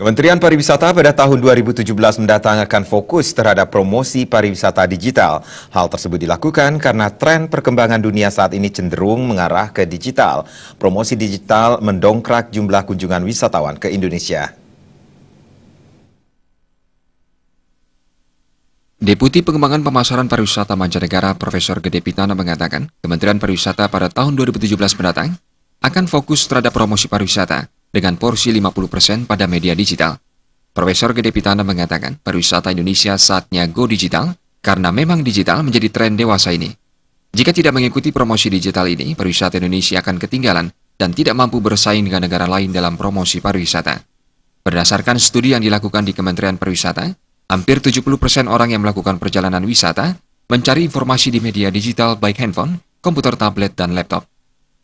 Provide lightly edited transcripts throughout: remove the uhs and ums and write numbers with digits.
Kementerian Pariwisata pada tahun 2017 mendatang akan fokus terhadap promosi pariwisata digital. Hal tersebut dilakukan karena tren perkembangan dunia saat ini cenderung mengarah ke digital. Promosi digital mendongkrak jumlah kunjungan wisatawan ke Indonesia. Deputi Pengembangan Pemasaran Pariwisata Mancanegara Profesor Gede Pitana mengatakan, Kementerian Pariwisata pada tahun 2017 mendatang akan fokus terhadap promosi pariwisata dengan porsi 50% pada media digital. Profesor Gede Pitana mengatakan, pariwisata Indonesia saatnya go digital karena memang digital menjadi tren dewasa ini. Jika tidak mengikuti promosi digital ini, pariwisata Indonesia akan ketinggalan dan tidak mampu bersaing dengan negara lain dalam promosi pariwisata. Berdasarkan studi yang dilakukan di Kementerian Pariwisata, hampir 70% orang yang melakukan perjalanan wisata mencari informasi di media digital baik handphone, komputer tablet, dan laptop.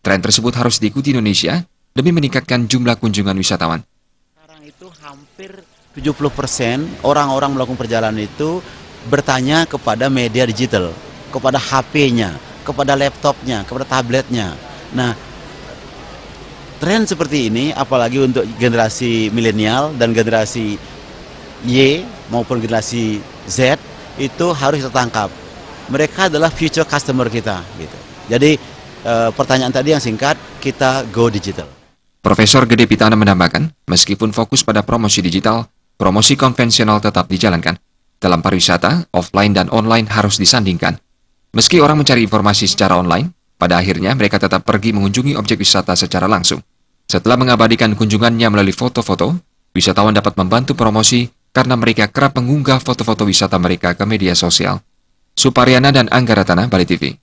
Tren tersebut harus diikuti Indonesia demi meningkatkan jumlah kunjungan wisatawan. Sekarang itu hampir 70% orang-orang melakukan perjalanan itu bertanya kepada media digital, kepada HP-nya, kepada laptopnya, kepada tabletnya. Nah, tren seperti ini apalagi untuk generasi milenial dan generasi Y maupun generasi Z itu harus tertangkap. Mereka adalah future customer kita gitu. Jadi pertanyaan tadi yang singkat, kita go digital. Profesor Gede Pitana menambahkan, meskipun fokus pada promosi digital, promosi konvensional tetap dijalankan. Dalam pariwisata, offline dan online harus disandingkan. Meski orang mencari informasi secara online, pada akhirnya mereka tetap pergi mengunjungi objek wisata secara langsung. Setelah mengabadikan kunjungannya melalui foto-foto, wisatawan dapat membantu promosi karena mereka kerap mengunggah foto-foto wisata mereka ke media sosial. Supariana dan Anggaratana, Bali TV.